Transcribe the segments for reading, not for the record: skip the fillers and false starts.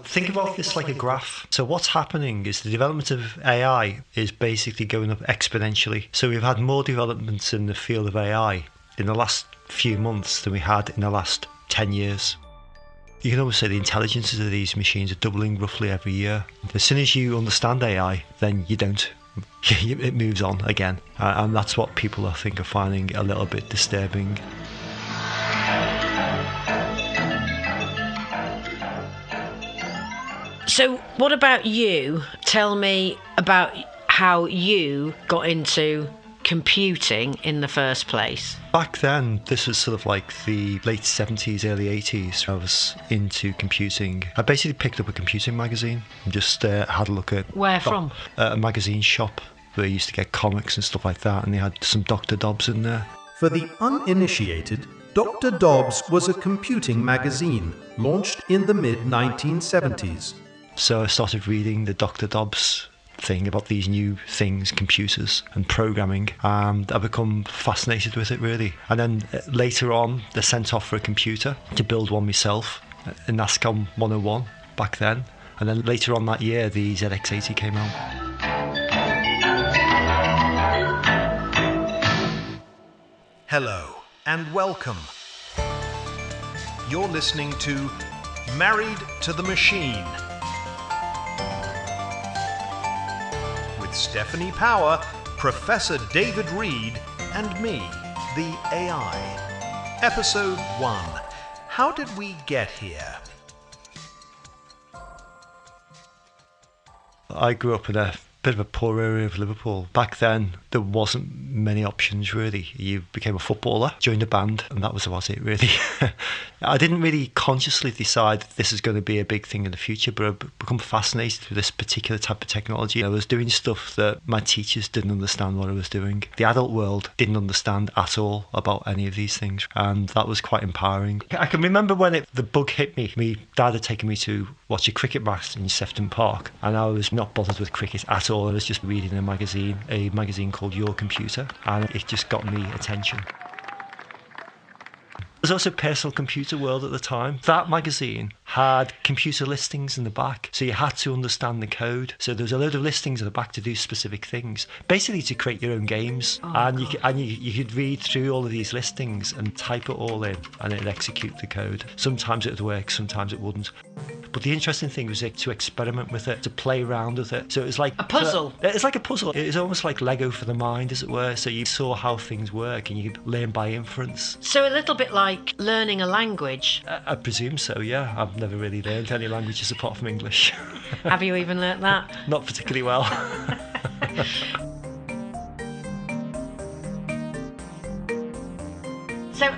Think about this like a graph. So what's happening is the development of AI is basically going up exponentially. So we've had more developments in the field of AI in the last few months than we had in the last 10 years. You can almost say the intelligences of these machines are doubling roughly every year. As soon as you understand AI, then you don't. It moves on again. And that's what people, I think, are finding a little bit disturbing. So what about you? Tell me about how you got into computing in the first place. Back then, this was sort of like the late 70s, early 80s. I was into computing. I basically picked up a computing magazine and just had a look at... Where from? A magazine shop where you used to get comics and stuff like that, and they had some Dr. Dobbs in there. For the uninitiated, Dr. Dobbs was a computing magazine launched in the mid-1970s. So I started reading the Dr. Dobbs thing about these new things, computers and programming, and I become fascinated with it really. And then later on, they sent off for a computer to build one myself, a NASCOM 101 back then. And then later on that year, the ZX80 came out. Hello and welcome. You're listening to Married to the Machine with Stephanie Power, Professor David Reid, and me, the AI. Episode 1. How did we get here? I grew up in a bit of a poor area of Liverpool. Back then, there wasn't many options really. You became a footballer, joined a band, and that was about it really. I didn't really consciously decide that this is going to be a big thing in the future, but I've become fascinated with this particular type of technology. I was doing stuff that my teachers didn't understand what I was doing. The adult world didn't understand at all about any of these things, and that was quite empowering. I can remember when the bug hit me. My dad had taken me to watch a cricket match in Sefton Park, and I was not bothered with cricket at all. I was just reading a magazine called Your Computer, and it just got me attention. There was also Personal Computer World at the time. That magazine had computer listings in the back, so you had to understand the code. So there was a load of listings at the back to do specific things, basically to create your own games. You could read through all of these listings and type it all in, and it'd execute the code. Sometimes it would work, sometimes it wouldn't. But the interesting thing was to experiment with it, to play around with it. So it was like a puzzle. It's like a puzzle. It was almost like Lego for the mind, as it were. So you saw how things work and you could learn by inference. So a little bit like learning a language. I presume so, yeah. I've never really learned any languages apart from English. Have you even learnt that? Not particularly well.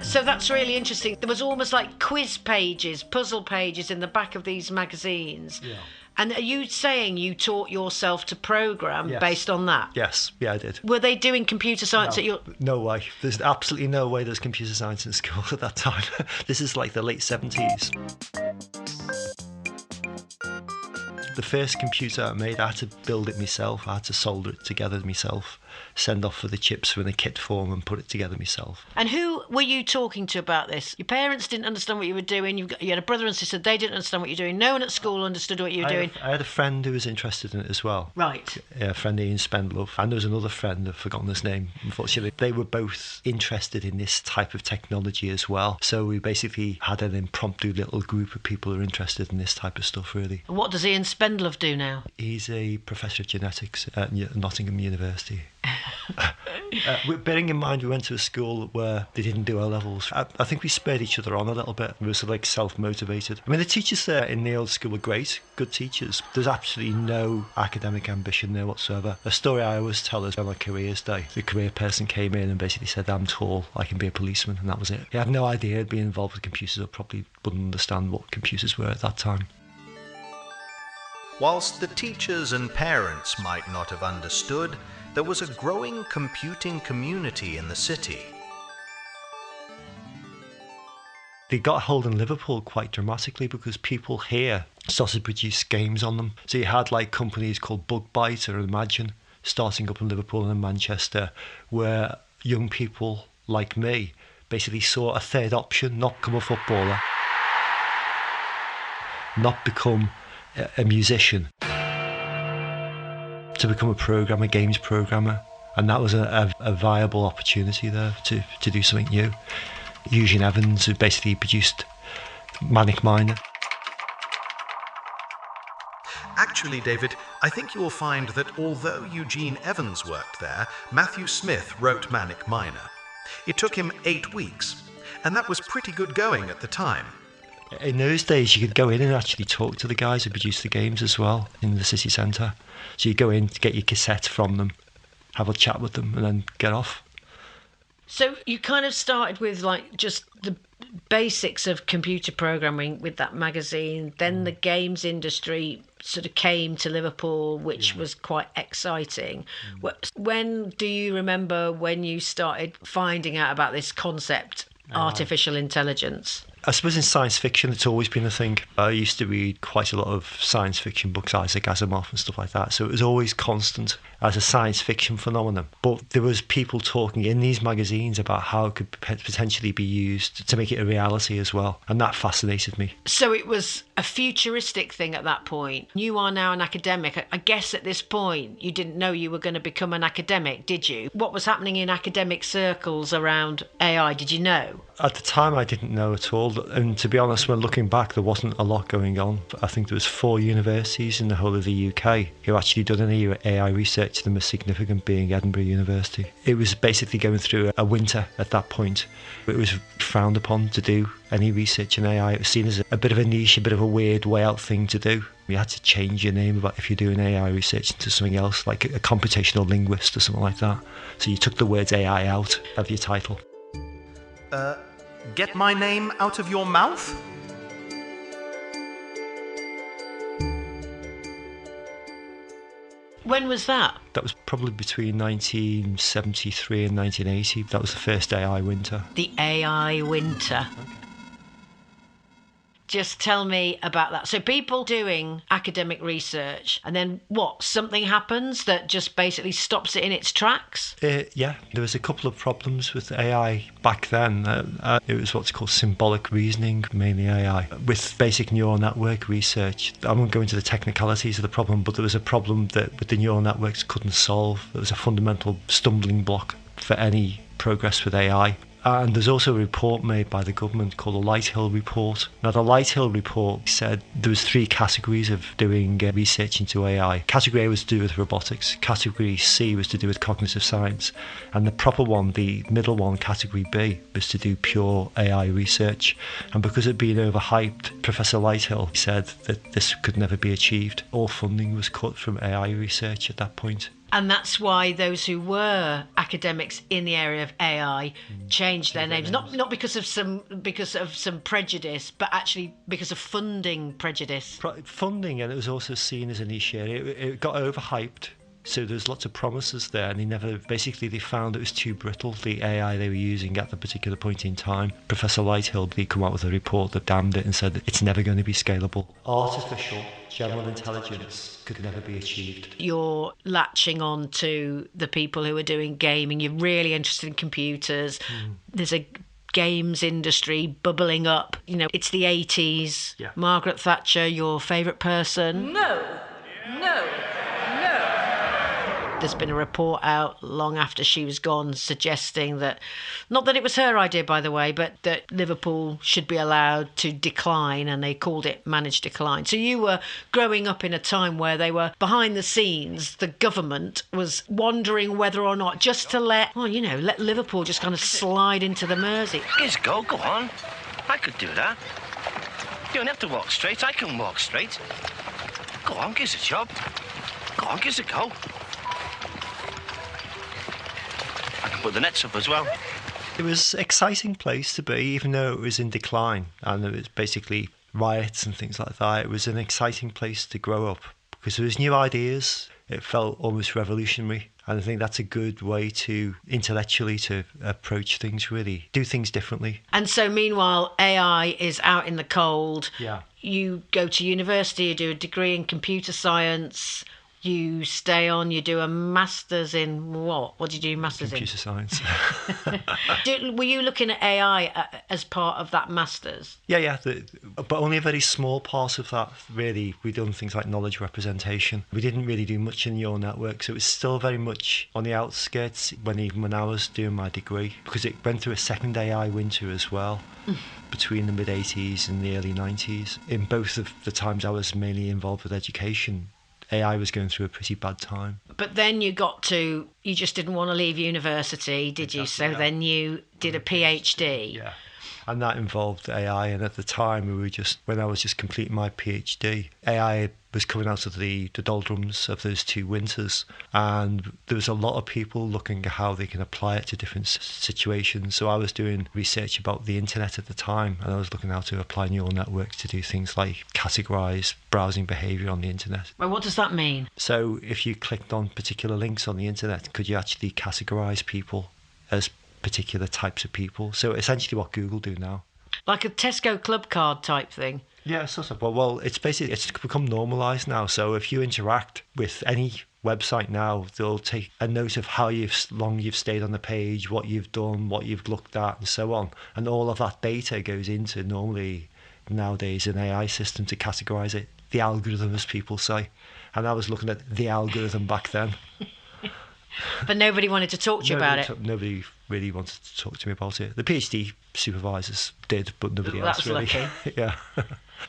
So that's really interesting. There was almost like quiz pages, puzzle pages in the back of these magazines. Yeah. And are you saying you taught yourself to program based on that? Yes, yeah, I did. Were they doing computer science at your... No way. There's absolutely no way there's computer science in school at that time. This is like the late 70s. The first computer I made, I had to build it myself. I had to solder it together myself, send off for the chips in a kit form and put it together myself. And who were you talking to about this? Your parents didn't understand what you were doing. You had a brother and sister. They didn't understand what you were doing. No one at school understood what you were doing. I had a friend who was interested in it as well. Right. Yeah, a friend Ian Spendlove. And there was another friend, I've forgotten his name, unfortunately. They were both interested in this type of technology as well. So we basically had an impromptu little group of people who are interested in this type of stuff, really. And what does Ian Spendlove do now? He's a professor of genetics at Nottingham University. Bearing in mind we went to a school where they didn't do O-levels, I think we spurred each other on a little bit. We were sort of like self-motivated. I mean, the teachers there in the old school were great, good teachers. There's absolutely no academic ambition there whatsoever. A story I always tell is on my careers day. The career person came in and basically said, I'm tall, I can be a policeman, and that was it. He had no idea he'd be involved with computers, or probably wouldn't understand what computers were at that time. Whilst the teachers and parents might not have understood, there was a growing computing community in the city. They got a hold in Liverpool quite dramatically because people here started to produce games on them. So you had like companies called Bugbite or Imagine starting up in Liverpool and in Manchester, where young people like me basically saw a third option, not become a footballer, not become a musician, to become a programmer, games programmer. And that was a viable opportunity there to do something new. Eugene Evans, who basically produced Manic Miner. Actually, David, I think you will find that although Eugene Evans worked there, Matthew Smith wrote Manic Miner. It took him 8 weeks, and that was pretty good going at the time. In those days, you could go in and actually talk to the guys who produced the games as well in the city centre. So you go in to get your cassette from them, have a chat with them, and then get off. So you kind of started with like just the basics of computer programming with that magazine. Then the games industry sort of came to Liverpool, which was quite exciting. When do you remember when you started finding out about this concept, artificial intelligence? I suppose in science fiction, it's always been a thing. I used to read quite a lot of science fiction books, Isaac Asimov and stuff like that. So it was always constant as a science fiction phenomenon. But there was people talking in these magazines about how it could potentially be used to make it a reality as well. And that fascinated me. So it was a futuristic thing at that point. You are now an academic. I guess at this point, you didn't know you were going to become an academic, did you? What was happening in academic circles around AI? Did you know? At the time, I didn't know at all. And to be honest, when looking back, there wasn't a lot going on. I think there was 4 universities in the whole of the UK who actually done any AI research, the most significant being Edinburgh University. It was basically going through a winter at that point. It was frowned upon to do any research in AI. It was seen as a bit of a niche, a bit of a weird way out thing to do. You had to change your name if you're doing AI research into something else, like a computational linguist or something like that. So you took the words AI out of your title. Get my name out of your mouth? When was that? That was probably between 1973 and 1980. That was the first AI winter. The AI winter. Okay. Just tell me about that. So people doing academic research, and then what? Something happens that just basically stops it in its tracks? Yeah, there was a couple of problems with AI back then. It was what's called symbolic reasoning, mainly AI. With basic neural network research, I won't go into the technicalities of the problem, but there was a problem that with the neural networks couldn't solve. There was a fundamental stumbling block for any progress with AI. And there's also a report made by the government called the Lighthill Report. Now, the Lighthill Report said there was 3 categories of doing research into AI. Category A was to do with robotics. Category C was to do with cognitive science. And the proper one, the middle one, Category B, was to do pure AI research. And because it had been overhyped, Professor Lighthill said that this could never be achieved. All funding was cut from AI research at that point. And that's why those who were academics in the area of AI changed their names, not because of some prejudice, but actually because of funding prejudice. Funding, and it was also seen as a niche area. It got overhyped. So there's lots of promises there, and they found it was too brittle, the AI they were using at the particular point in time. Professor Lighthill, he come out with a report that damned it and said it's never going to be scalable. Artificial general intelligence could never be achieved. You're latching on to the people who are doing gaming. You're really interested in computers. There's a games industry bubbling up. You know, it's the 80s. Yeah. Margaret Thatcher, your favourite person? No. There's been a report out long after she was gone suggesting that, not that it was her idea, by the way, but that Liverpool should be allowed to decline, and they called it managed decline. So you were growing up in a time where they were behind the scenes. The government was wondering whether or not just to let Liverpool just kind of slide into the Mersey. Give us a go on. I could do that. You don't have to walk straight, I can walk straight. Go on, give us a job. Go on, give us a go. I can put the nets up as well. It was an exciting place to be, even though it was in decline and it was basically riots and things like that. It was an exciting place to grow up because there was new ideas. It felt almost revolutionary. And I think that's a good way to intellectually to approach things, really. Do things differently. And so meanwhile, AI is out in the cold. Yeah. You go to university, you do a degree in computer science. You stay on, you do a master's in what? What did you do master's Computer science. Were you looking at AI as part of that master's? Yeah. But only a very small part of that, really. We've done things like knowledge representation. We didn't really do much in neural networks. So it was still very much on the outskirts even when I was doing my degree, because it went through a second AI winter as well. Between the mid-80s and the early 90s. In both of the times I was mainly involved with education, AI was going through a pretty bad time. But then you just didn't want to leave university, did you? So then you did a PhD. Yeah. And that involved AI. And at the time, when I was just completing my PhD, AI was coming out of the doldrums of those 2 winters. And there was a lot of people looking at how they can apply it to different situations. So I was doing research about the internet at the time, and I was looking how to apply neural networks to do things like categorize browsing behavior on the internet. Well, what does that mean? So if you clicked on particular links on the internet, could you actually categorize people as particular types of people? So essentially what Google do now. Like a Tesco club card type thing? Yeah, sort of. Well, it's become normalised now. So if you interact with any website now, they'll take a note of how long you've stayed on the page, what you've done, what you've looked at, and so on. And all of that data goes into, normally nowadays, an AI system to categorise it. The algorithm, as people say. And I was looking at the algorithm back then. But nobody wanted to talk to you about it. Nobody really wanted to talk to me about it. The PhD supervisors did, but nobody else really. Lucky. Yeah.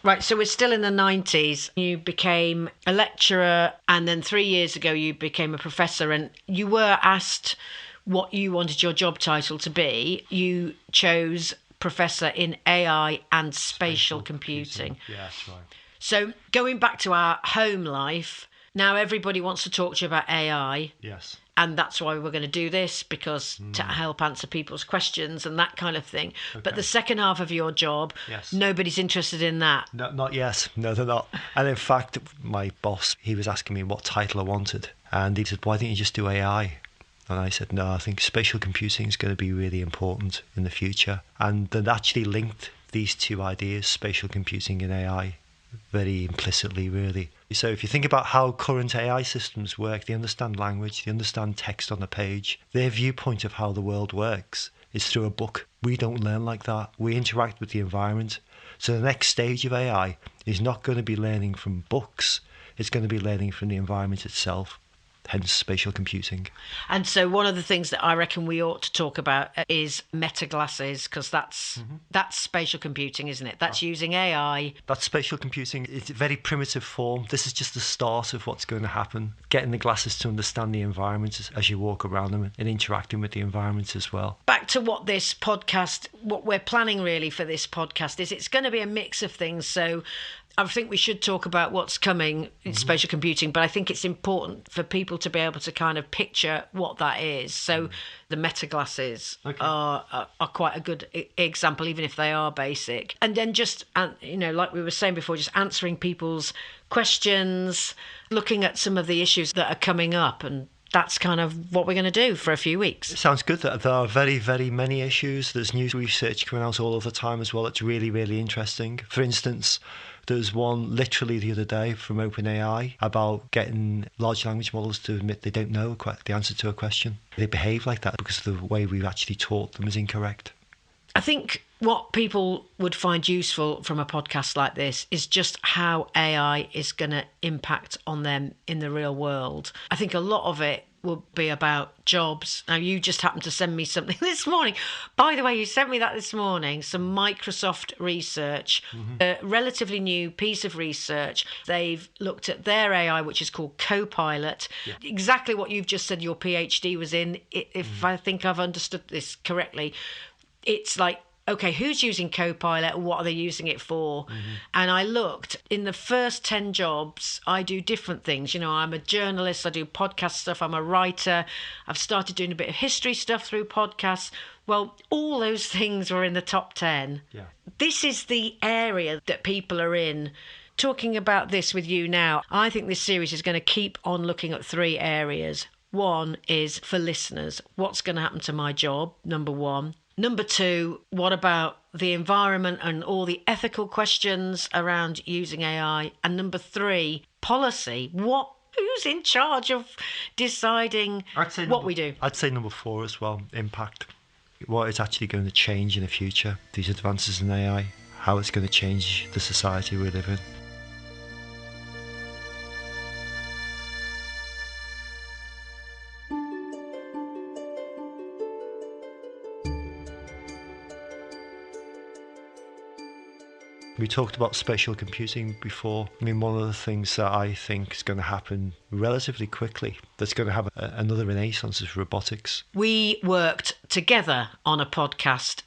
Right, so we're still in the 90s. You became a lecturer, and then 3 years ago you became a professor, and you were asked what you wanted your job title to be. You chose Professor in AI and Spatial Computing. Yeah, that's right. So going back to our home life, now everybody wants to talk to you about AI. Yes. And that's why we're going to do this, because to help answer people's questions and that kind of thing. Okay. But the second half of your job, nobody's interested in that. No, not yet. No, they're not. And in fact, my boss, he was asking me what title I wanted. And he said, why don't you just do AI? And I said, no, I think spatial computing is going to be really important in the future. And that actually linked these 2 ideas, spatial computing and AI, very implicitly, really. So if you think about how current AI systems work, they understand language, they understand text on a page. Their viewpoint of how the world works is through a book. We don't learn like that. We interact with the environment. So the next stage of AI is not going to be learning from books. It's going to be learning from the environment itself. Hence spatial computing. And so one of the things that I reckon we ought to talk about is meta glasses, because that's spatial computing, isn't it? That's using AI. That's spatial computing. It's a very primitive form. This is just the start of what's going to happen. Getting the glasses to understand the environment as you walk around them and interacting with the environment as well. Back to what we're planning really for this podcast is, it's going to be a mix of things. So I think we should talk about what's coming in spatial computing, but I think it's important for people to be able to kind of picture what that is. So the meta glasses are quite a good example, even if they are basic. And then just, like we were saying before, just answering people's questions, looking at some of the issues that are coming up, and that's kind of what we're going to do for a few weeks. It sounds good. There are very, very many issues. There's new research coming out all of the time as well. It's really, really interesting. For instance, there's one literally the other day from OpenAI about getting large language models to admit they don't know the answer to a question. They behave like that because the way we've actually taught them is incorrect. I think what people would find useful from a podcast like this is just how AI is going to impact on them in the real world. I think a lot of it will be about jobs. Now, you just happened to send me something this morning. By the way, you sent me that this morning, some Microsoft research, a relatively new piece of research. They've looked at their AI, which is called Copilot. Yeah. Exactly what you've just said your PhD was in, if I think I've understood this correctly. It's like, okay, who's using Copilot? What are they using it for? And I looked, in the first 10 jobs, I do different things. I'm a journalist, I do podcast stuff, I'm a writer. I've started doing a bit of history stuff through podcasts. Well, all those things were in the top 10. Yeah. This is the area that people are in. Talking about this with you now, I think this series is going to keep on looking at 3 areas. One is for listeners. What's going to happen to my job? Number 1. Number 2, what about the environment and all the ethical questions around using AI? And number 3, policy. What Who's in charge of deciding what we do? I'd say number 4 as well, impact. What it's actually going to change in the future, these advances in AI, how it's going to change the society we live in. We talked about spatial computing before. I mean, one of the things that I think is going to happen relatively quickly, that's going to have another renaissance, is robotics. We worked together on a podcast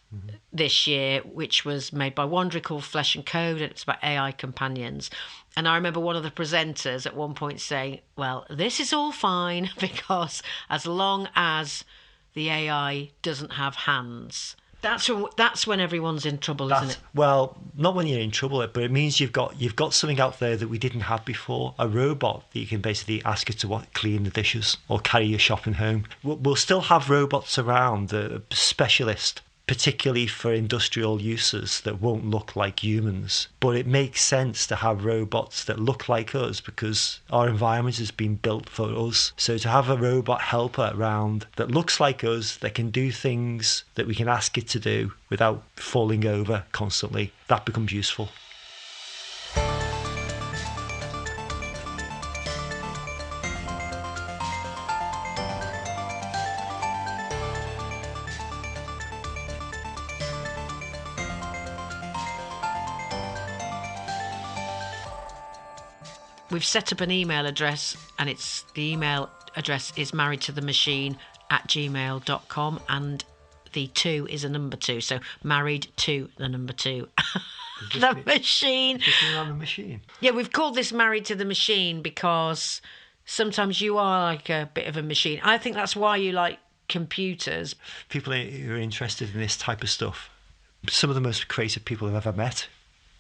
this year, which was made by Wanderer called Flesh and Code, and it's about AI companions. And I remember one of the presenters at one point saying, well, this is all fine because as long as the AI doesn't have hands. That's when everyone's in trouble, isn't it? Well, not when you're in trouble, but it means you've got something out there that we didn't have before. A robot that you can basically ask it to clean the dishes or carry your shopping home. We'll still have robots around, specialist, particularly for industrial uses, that won't look like humans. But it makes sense to have robots that look like us because our environment has been built for us. So to have a robot helper around that looks like us, that can do things that we can ask it to do without falling over constantly, that becomes useful. We've set up an email address, and the email address is marriedtothemachine@gmail.com, and the 2 is a number 2, so married to the number 2. The machine. On the machine. Yeah, we've called this Married to the Machine because sometimes you are like a bit of a machine. I think that's why you like computers. People who are interested in this type of stuff, some of the most creative people I've ever met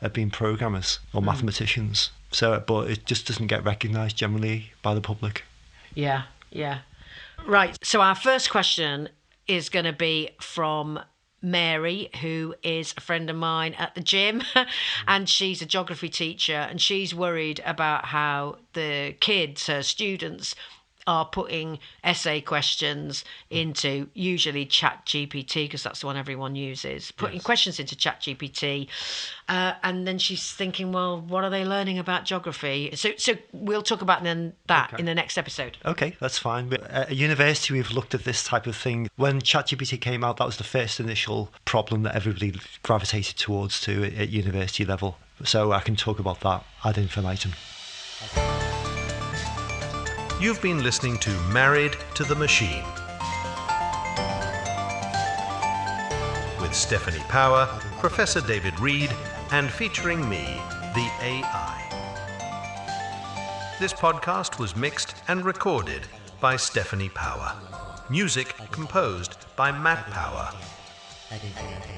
have been programmers or mathematicians. But it just doesn't get recognised generally by the public. Yeah. Right, so our first question is going to be from Mary, who is a friend of mine at the gym, and she's a geography teacher, and she's worried about how the kids, her students, are putting essay questions into usually ChatGPT, because that's the one everyone uses, putting questions into ChatGPT. And then she's thinking, well, what are they learning about geography? So we'll talk about that in the next episode. Okay, that's fine. But at university, we've looked at this type of thing. When ChatGPT came out, that was the first initial problem that everybody gravitated towards at university level. So I can talk about that ad infinitum. You've been listening to Married to the Machine with Stephanie Power, Professor David Reid, and featuring me, the AI. This podcast was mixed and recorded by Stephanie Power. Music composed by Matt Power. Ad infinitum.